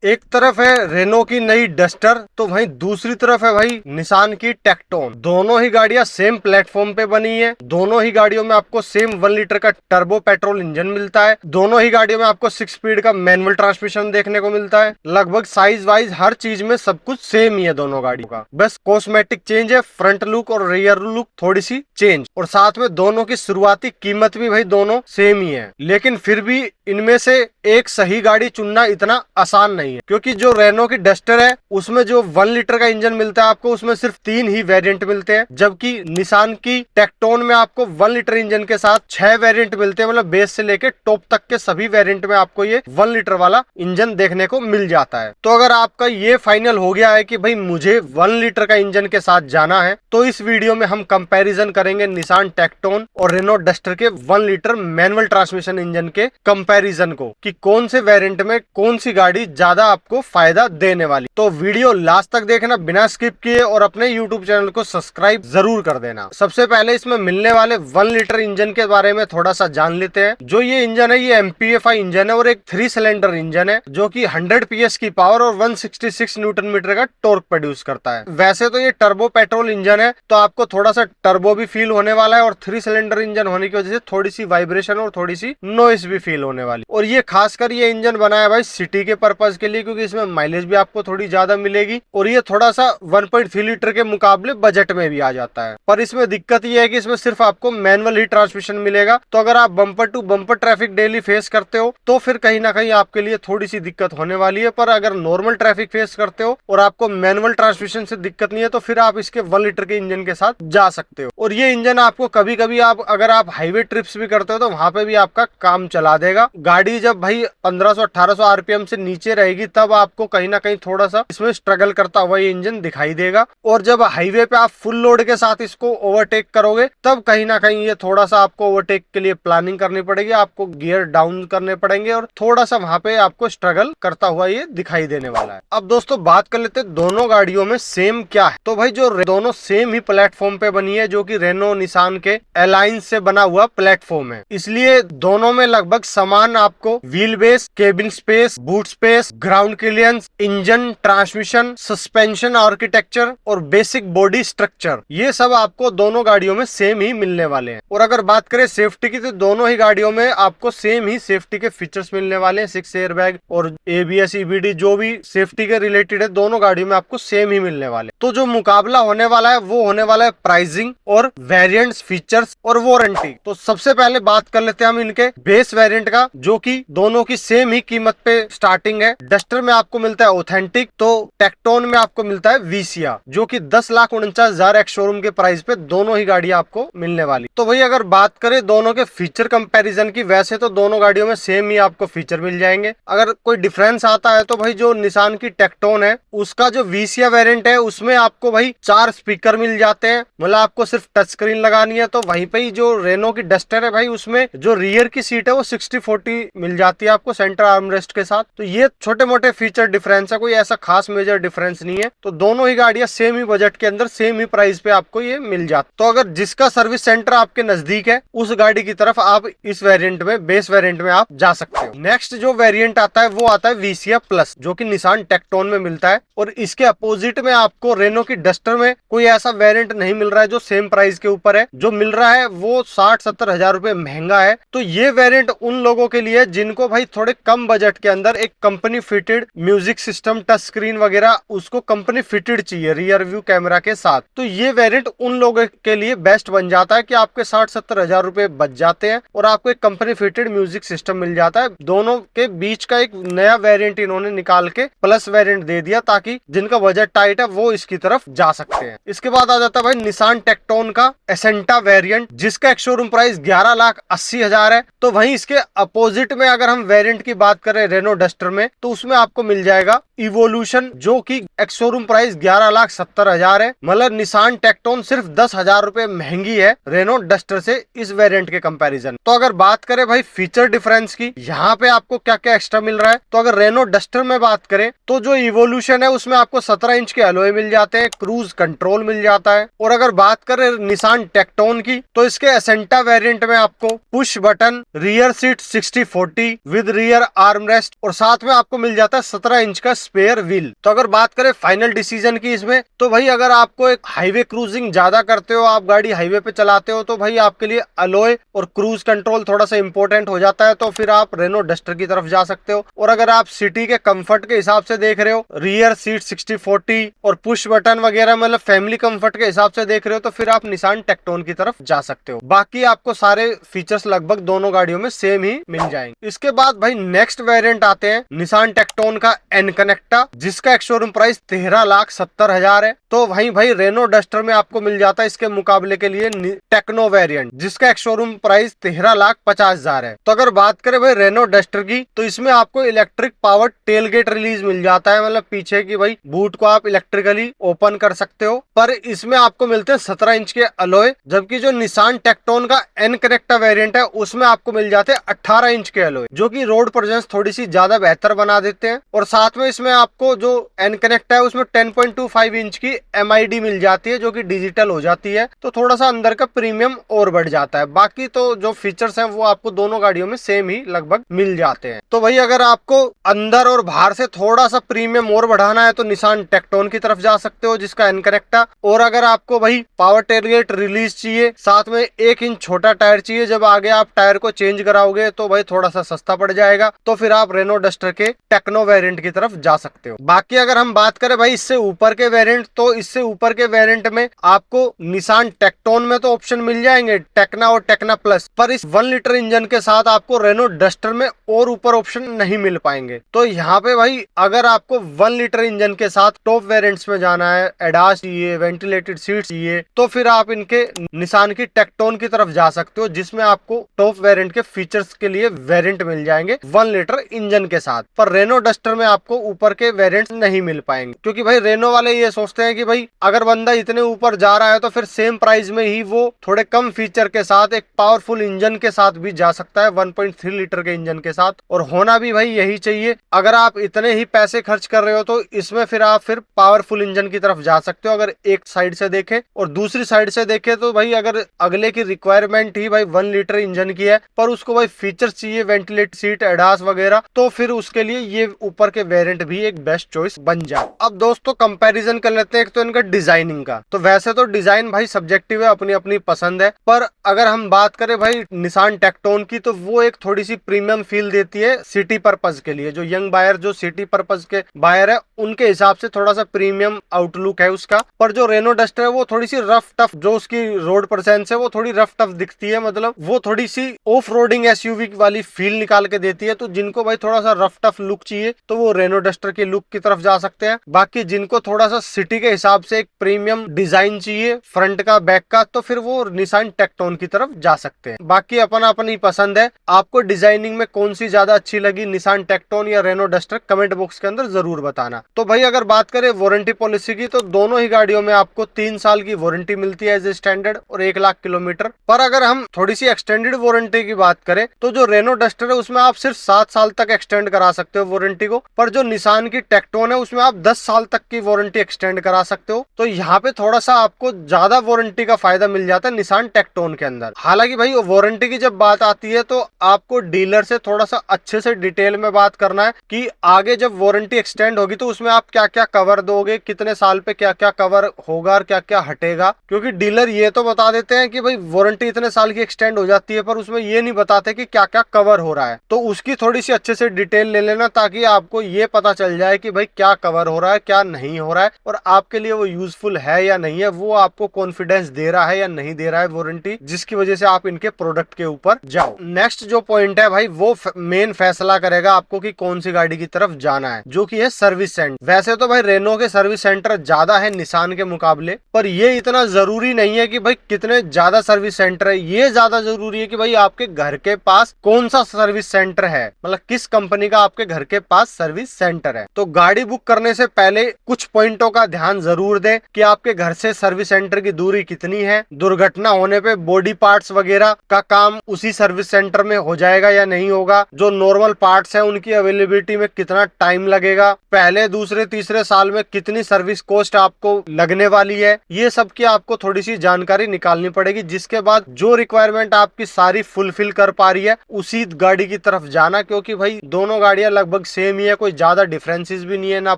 एक तरफ है रेनो की नई डस्टर, तो वहीं दूसरी तरफ है भाई निसान की टेक्टोन। दोनों ही गाड़ियां सेम प्लेटफॉर्म पे बनी है। दोनों ही गाड़ियों में आपको सेम 1 लीटर का टर्बो पेट्रोल इंजन मिलता है। दोनों ही गाड़ियों में आपको 6 स्पीड का मैनुअल ट्रांसमिशन देखने को मिलता है। लगभग साइज वाइज हर चीज में सब कुछ सेम ही है दोनों गाड़ियों का, बस कॉस्मेटिक चेंज है, फ्रंट लुक और रियर लुक थोड़ी सी चेंज। और साथ में दोनों की शुरुआती कीमत भी भाई दोनों सेम ही है। लेकिन फिर भी इनमें से एक सही गाड़ी चुनना इतना आसान नहीं है, क्योंकि जो रेनो की डस्टर है उसमें जो 1 लीटर का इंजन मिलता है आपको, उसमें सिर्फ 3 ही वेरिएंट मिलते हैं। जबकि निसान की टेक्टोन में आपको 1 लीटर इंजन के साथ 6 वेरिएंट मिलते हैं। मतलब बेस से लेके टॉप तक के सभी वेरिएंट में आपको ये 1 लीटर वाला इंजन देखने को मिल जाता है। तो अगर आपका ये फाइनल हो गया है कि भाई मुझे 1 लीटर का इंजन के साथ जाना है, तो इस वीडियो में हम कंपैरिजन करेंगे निसान टेक्टोन और रेनो डस्टर के 1 लीटर मैनुअल ट्रांसमिशन इंजन के कंपैरिजन को, कि कौन से वेरिएंट में कौन सी गाड़ी ज्यादा आपको फायदा देने वाली। तो वीडियो लास्ट तक देखना बिना स्किप किए और अपने यूट्यूब चैनल को सब्सक्राइब जरूर कर देना। सबसे पहले इसमें मिलने वाले 1 लीटर इंजन के बारे में थोड़ा सा जान लेते हैं। जो ये इंजन है ये MPFI इंजन है और एक 3 सिलेंडर इंजन है, जो कि 100 PS की पावर और 166 न्यूटन मीटर का टॉर्क प्रोड्यूस करता है। वैसे तो ये टर्बो पेट्रोल इंजन है, तो आपको थोड़ा सा टर्बो भी फील होने वाला है, और 3 सिलेंडर इंजन होने की वजह से थोड़ी सी वाइब्रेशन और थोड़ी सी नॉइस भी फील होने वाली। और ये खासकर ये इंजन बनाया भाई सिटी के पर्पज के लिए, क्योंकि इसमें माइलेज भी आपको थोड़ी ज्यादा मिलेगी, और ये थोड़ा सा 1.3 लीटर के मुकाबले बजट में भी आ जाता है। पर इसमें दिक्कत ये है कि इसमें सिर्फ आपको मैनुअल ही ट्रांसमिशन मिलेगा। तो अगर आप bumper to bumper traffic daily face करते हो तो फिर कहीं ना कहीं आपके लिए थोड़ी सी दिक्कत होने वाली है। पर अगर नॉर्मल ट्रैफिक फेस करते हो और आपको मैनुअल ट्रांसमिशन से दिक्कत नहीं है, तो फिर आप इसके 1 लीटर के इंजन के साथ जा सकते हो। और ये इंजन आपको कभी कभी अगर आप हाईवे ट्रिप्स भी करते हो तो वहां पे भी आपका काम चला देगा। गाड़ी जब भाई 1500-1800 RPM से नीचे रहेगी, तब आपको कहीं ना कहीं थोड़ा सा इसमें स्ट्रगल करता हुआ ये इंजन दिखाई देगा। और जब हाईवे पे आप फुल लोड के साथ इसको ओवरटेक करोगे, तब कहीं ना कहीं ये थोड़ा सा आपको ओवरटेक के लिए प्लानिंग करनी पड़ेगी, आपको गियर डाउन करने पड़ेंगे, और थोड़ा सा वहां पे आपको स्ट्रगल करता हुआ ये दिखाई देने वाला है। अब दोस्तों बात कर लेते हैं दोनों गाड़ियों में सेम क्या है। तो भाई जो दोनों सेम ही प्लेटफॉर्म पे बनी है, जो कि रेनो निसान के अलायंस से बना हुआ प्लेटफॉर्म है, इसलिए दोनों में लगभग समान आपको wheel base, cabin space, boot space, ground clearance, engine, transmission, suspension architecture और बेसिक बॉडी स्ट्रक्चर, ये सब आपको दोनों गाड़ियों में सेम ही मिलने वाले हैं। और अगर बात करें सेफ्टी की, तो दोनों ही गाड़ियों में आपको सेम ही सेफ्टी के फीचर्स मिलने वाले हैं। 6 एयरबैग और ABS EBD जो भी सेफ्टी के रिलेटेड है, दोनों गाड़ियों में आपको सेम ही मिलने वाले। तो जो मुकाबला होने वाला है वो होने वाला है प्राइसिंग और वेरिएंट्स, फीचर्स और वारंटी। तो सबसे पहले बात कर लेते हैं हम इनके बेस वेरिएंट का, जो कि दोनों की सेम ही कीमत पे स्टार्टिंग है। डस्टर में आपको मिलता है ऑथेंटिक, तो टेक्टोन में आपको मिलता है VCR, जो कि 10,49,000 एक्स शोरूम के प्राइस पे दोनों ही गाड़ियां आपको मिलने वाली। तो भाई अगर बात करें दोनों के फीचर कंपैरिजन की, वैसे तो दोनों गाड़ियों में सेम ही आपको फीचर मिल जाएंगे। अगर कोई डिफरेंस आता है तो भाई जो निसान की टेक्टोन है उसका जो VCR वेरिएंट है उसमें आपको भाई 4 स्पीकर मिल जाते हैं, मतलब आपको सिर्फ टच स्क्रीन लगानी है। तो वहीं पे ही जो रेनो की डस्टर है भाई, उसमें जो रियर की सीट है वो 60/40 मिल जाती है आपको सेंटर आर्मरेस्ट के साथ। तो ये छोटे मोटे फीचर डिफरेंस है, कोई ऐसा खास मेजर डिफरेंस नहीं है। तो दोनों ही गाड़ियां सेम ही बजट के अंदर सेम ही प्राइस पे आपको ये मिल जाती। तो अगर जिसका सर्विस सेंटर आपके नजदीक है, उस गाड़ी की तरफ आप इस वेरिएंट में, बेस वेरिएंट में आप जा सकते हो। नेक्स्ट जो वेरिएंट आता है वो आता है VCR प्लस, जो कि निसान टेक्टोन में मिलता है। और इसके अपोजिट में आपको रेनो की डस्टर में कोई ऐसा वेरिएंट नहीं मिल रहा है जो सेम प्राइस के ऊपर है। जो मिल रहा है वो 60-70 हजार रुपए महंगा है। तो ये वेरिएंट उन लोगों के लिए जिनको भाई थोड़े कम बजट के अंदर एक company fitted music system, touch screen वगैरह उसको कंपनी फिटेड चाहिए रियर व्यू कैमरा के साथ, तो ये वेरिएंट उन लोगों के लिए बेस्ट बन जाता है कि आपके 60-70 हजार रुपए बच जाते हैं और आपको एक कंपनी फिटेड म्यूजिक सिस्टम मिल जाता है। दोनों के बीच का एक नया वेरिएंट इन्होंने निकाल के प्लस वेरिएंट दे दिया, ताकि जिनका बजट टाइट है वो इसकी तरफ जा सकते हैं। इसके बाद आ जाता है भाई निसान टेक्टोन का एसेंटा वेरिएंट, जिसका एक शोरूम प्राइस 11,80,000 है। तो वहीं इसके अपोजिट में अगर हम वेरिएंट की बात करें रेनो डस्टर में, तो उसमें आपको मिल जाएगा इवोल्यूशन जो कि एक्स शोरूम प्राइस 11,70,000 है। मतलब निसान टेक्टोन सिर्फ 10,000 रुपए महंगी है रेनो डस्टर से इस वेरिएंट के कंपैरिजन। तो अगर बात करें भाई फीचर डिफरेंस की, यहाँ पे आपको क्या क्या एक्स्ट्रा मिल रहा है, तो अगर रेनो डस्टर में बात करें तो जो इवोल्यूशन है उसमें आपको 17 इंच के अलॉय मिल जाते हैं, क्रूज कंट्रोल मिल जाता है। और अगर बात करें निसान टेक्टोन की तो इसके एसेंटा वेरिएंट में आपको push button, rear seat 60/40 with rear armrest और साथ में आपको मिल जाता है 17 इंच का स्पेयर व्हील। तो अगर बात करें फाइनल डिसीजन की इसमें, तो भाई अगर आपको एक हाईवे क्रूजिंग ज्यादा करते हो, आप गाड़ी हाईवे पे चलाते हो, तो भाई आपके लिए अलॉय और क्रूज कंट्रोल थोड़ा सा इंपॉर्टेंट हो जाता है, तो फिर आप रेनो डस्टर की तरफ जा सकते हो। और अगर आप सिटी के कंफर्ट के हिसाब से देख रहे हो, रियर सीट 60/40 और पुश बटन वगैरह मतलब फैमिली कंफर्ट के हिसाब से देख रहे हो, तो फिर आप निसान टेक्टोन की तरफ जा सकते हो। बाकी आपको सारे फीचर्स लगभग दोनों गाड़ियों में सेम ही मिल जाएंगे। इसके बाद भाई नेक्स्ट वेरिएंट आते हैं निसान टेक्टोन का एनकनेक्टा, जिसका एक शोरूम प्राइस 13,70,000 है। तो वहीं भाई रेनो डस्टर में आपको मिल जाता है इसके मुकाबले के लिए टेक्नो वेरिएंट, जिसका एक शोरूम प्राइस 13,50,000 है। तो अगर बात करें भाई रेनो डस्टर की, तो इसमें आपको इलेक्ट्रिक पावर टेलगेट रिलीज मिल जाता है, मतलब पीछे की भाई बूट को आप इलेक्ट्रिकली ओपन कर सकते हो। पर इसमें आपको मिलते हैं 17 इंच के अलॉय, जबकि जो निसान टेक्टोन का एनकनेक्टा वेरिएंट है उसमें आपको मिल जाते हैं 18 इंच के अलॉय, जो कि रोड प्रेजेंस थोड़ी सी ज्यादा बेहतर बना देते हैं। और साथ में इसमें आपको जो एनकनेक्टा है उसमें 10.25 इंच की MID मिल जाती है, जो कि डिजिटल हो जाती है, तो थोड़ा सा अंदर का प्रीमियम और बढ़ जाता है। बाकी तो जो फीचर्स हैं वो आपको दोनों गाड़ियों में सेम ही लगभग मिल जाते हैं। तो भाई अगर आपको अंदर और बाहर से थोड़ा सा प्रीमियम और बढ़ाना है तो निसान टेक्टोन की तरफ जा सकते हो, जिसका एनकनेक्टा। और अगर आपको भाई पावर टेलगेट रिलीज चाहिए, साथ में 1 इंच छोटा टायर चाहिए, जब आगे आप टायर को चेंज कराओगे तो भाई थोड़ा सा सस्ता पड़ जाएगा, तो फिर आप Reno duster K techno variant की तरफ जा सकते हो। बाकी अगर हम बात करें भाई इससे ऊपर के वेरिएंट, तो इससे ऊपर के वेरिएंट में आपको निसान टेक्टोन में तो ऑप्शन मिल जाएंगे टेक्ना और टेक्ना प्लस, पर इस 1 लीटर इंजन के साथ आपको रेनो डस्टर में और ऊपर ऑप्शन नहीं मिल पाएंगे। तो यहाँ पे भाई अगर आपको 1 लीटर इंजन के साथ टॉप वेरिएंट्स में जाना है, एडास चाहिए, वेंटिलेटेड सीट चाहिए, तो फिर आप इनके निसान की टेक्टोन की तरफ जा सकते हो, जिसमें आपको टॉप वेरिएंट के फीचर्स के लिए वेरिएंट मिल जाएंगे 1 लीटर इंजन के साथ। पर रेनो डस्टर में आपको ऊपर के वेरिएंट्स नहीं मिल पाएंगे, क्योंकि भाई रेनो वाले ये सोचते हैं कि भाई अगर बंदा इतने ऊपर जा रहा है तो फिर सेम प्राइस में ही वो थोड़े कम फीचर के साथ एक पावरफुल इंजन के साथ भी जा सकता है, 1.3 लीटर के इंजन के साथ। और होना भी भाई यही चाहिए। अगर आप इतने ही पैसे खर्च कर रहे हो तो इसमें फिर आप फिर पावरफुल इंजन की तरफ जा सकते हो, अगर एक साइड से देखे। और दूसरी साइड से देखे तो भाई अगर अगले की रिक्वायरमेंट ही भाई 1 लीटर इंजन की है, पर उसको भाई फीचर्स चाहिए, वेंटिलेट सीट, एडास वगैरह, तो फिर उसके लिए ये ऊपर के वेरिएंट भी एक बेस्ट चॉइस बन जाए। अब दोस्तों कंपैरिजन कर लेते हैं एक तो इनका डिजाइनिंग का। तो वैसे तो डिजाइन भाई सब्जेक्टिव है, अपनी अपनी पसंद है, पर अगर हम बात करें भाई निसान टेक्टोन की, तो वो एक थोड़ी सी प्रीमियम फील देती है सिटी पर्पज के लिए। जो यंग बायर, जो सिटी पर्पज के बायर है, उनके हिसाब से थोड़ा सा प्रीमियम आउटलुक है उसका। पर जो रेनो डस्टर है वो थोड़ी सी रफ टफ, जो उसकी रोड प्रेजेंस है वो थोड़ी रफ टफ दिखती है, मतलब वो थोड़ी सी ऑफ रोडिंग SUV वाली फील निकाल के देती है। तो जिनको भाई थोड़ा सा रफ टफ लुक चाहिए तो वो रेनो डस्टर की लुक की तरफ जा सकते हैं। बाकी जिनको थोड़ा सा सिटी के हिसाब से एक प्रीमियम डिजाइन चाहिए फ्रंट का, बैक का, तो फिर वो निसान टेक्टोन की तरफ जा सकते हैं। बाकी अपन अपनी पसंद है। आपको डिजाइनिंग में कौन सी ज्यादा अच्छी लगी, निसान टेक्टोन या रेनो डस्टर, कमेंट बॉक्स के अंदर जरूर बताना। तो भाई अगर बात करें वारंटी पॉलिसी की, तो दोनों ही गाड़ियों में आपको 3 साल की वारंटी मिलती है एज ए स्टैंडर्ड और 1 लाख किलोमीटर। पर अगर हम थोड़ी सी एक्सटेंडेड वारंटी की बात करें तो जो रेनो डस्टर है उसमें आप सिर्फ 7 साल तक एक्सटेंड करा सकते हो वारंटी को, पर जो निसान की टेक्टोन है उसमें आप 10 साल तक की वारंटी एक्सटेंड करा सकते हो। तो यहाँ पे थोड़ा सा आपको ज्यादा वारंटी का फायदा मिल जाता है निसान टेक्टोन के अंदर। हालांकि भाई वारंटी की जब बात आती है तो आपको डीलर से थोड़ा सा अच्छे से डिटेल में बात करना है कि आगे जब वारंटी एक्सटेंड होगी तो उसमें आप क्या क्या कवर दोगे, कितने साल पे क्या क्या कवर होगा और क्या क्या हटेगा। क्योंकि डीलर ये तो बता देते हैं कि भाई वारंटी इतने साल की एक्सटेंड हो जाती है, पर उसमें ये नहीं बताते कि क्या क्या कवर हो रहा है। तो उसकी थोड़ी सी अच्छे से डिटेल ले लेना, ताकि आपको ये पता चल जाए कि भाई क्या कवर हो रहा है, क्या नहीं हो रहा है, और आपके लिए वो यूजफुल है या नहीं है, वो आपको कॉन्फिडेंस दे रहा है या नहीं दे रहा है वारंटी, जिसकी वजह से आप इनके प्रोडक्ट के ऊपर जाओ। नेक्स्ट जो पॉइंट है भाई वो मेन फैसला करेगा आपको कि कौन सी गाड़ी की तरफ जाना है, जो कि है सर्विस सेंटर। वैसे तो भाई रेनो के सर्विस सेंटर ज्यादा है निसान के मुकाबले, पर ये इतना जरूरी नहीं है कि भाई कितने ज्यादा सर्विस सेंटर है। ये ज्यादा जरूरी है कि भाई आपके घर के पास कौन सा सर्विस सेंटर है, मतलब किस कंपनी का आपके घर के पास सर्विस सेंटर बेटर है। तो गाड़ी बुक करने से पहले कुछ पॉइंटों का ध्यान जरूर दें कि आपके घर से सर्विस सेंटर की दूरी कितनी है, दुर्घटना होने पे बॉडी पार्ट्स वगैरह का काम उसी सर्विस सेंटर में हो जाएगा या नहीं होगा, जो नॉर्मल पार्ट्स है उनकी अवेलेबिलिटी में कितना टाइम लगेगा, पहले दूसरे तीसरे साल में कितनी सर्विस कॉस्ट आपको लगने वाली है, ये सब की आपको थोड़ी सी जानकारी निकालनी पड़ेगी। जिसके बाद जो रिक्वायरमेंट आपकी सारी फुलफिल कर पा रही है उसी गाड़ी की तरफ जाना, क्योंकि भाई दोनों गाड़ियां लगभग सेम ही है, कोई ज्यादा डिफरेंसेस भी नहीं है, ना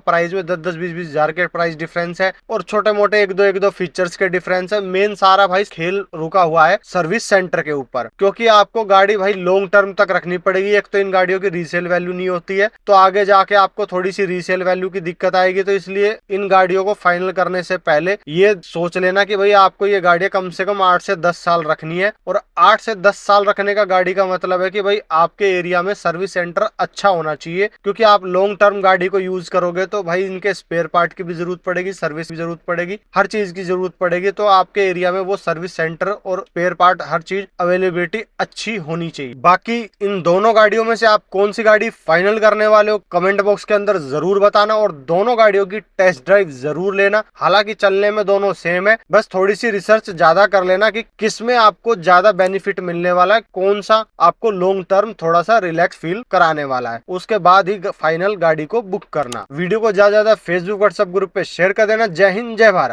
प्राइस में 10-10 20-20 हजार के प्राइस डिफरेंस है और छोटे मोटे एक दो फीचर्स के डिफरेंस है। मेन सारा भाई खेल रुका हुआ है सर्विस सेंटर के ऊपर, क्योंकि आपको गाड़ी भाई लॉन्ग टर्म तक रखनी पड़ेगी। एक तो इन गाड़ियों की रीसेल वैल्यू नहीं होती है, तो आगे जाके आपको थोड़ी सी रीसेल वैल्यू की दिक्कत आएगी। तो इसलिए इन गाड़ियों को फाइनल करने से पहले ये सोच लेना कि भाई आपको ये गाड़ियां कम से कम 8 से 10 साल रखनी है। और 8 से 10 साल रखने का गाड़ी का मतलब है कि भाई आपके एरिया में सर्विस सेंटर अच्छा होना चाहिए, क्योंकि आप लॉन्ग टर्म गाड़ी को यूज करोगे तो भाई इनके स्पेयर पार्ट की भी जरूरत पड़ेगी, सर्विस की जरूरत पड़ेगी, हर चीज की जरूरत पड़ेगी। तो आपके एरिया में वो सर्विस सेंटर और स्पेयर पार्ट हर चीज अवेलेबिलिटी अच्छी होनी चाहिए। बाकी इन दोनों गाड़ियों में से आप कौन सी गाड़ी फाइनल करने वाले हो कमेंट बॉक्स के अंदर जरूर बताना, और दोनों गाड़ियों की टेस्ट ड्राइव जरूर लेना। हालांकि चलने में दोनों सेम है, बस थोड़ी सी रिसर्च ज्यादा कर लेना कि किसमें आपको ज्यादा बेनिफिट मिलने वाला है, कौन सा आपको लॉन्ग टर्म थोड़ा सा रिलैक्स फील कराने वाला है, उसके बाद ही फाइनल गाड़ी को बुक करना। वीडियो को ज्यादा फेसबुक व्हाट्सएप ग्रुप पे शेयर कर देना। जय हिंद, जय भारत।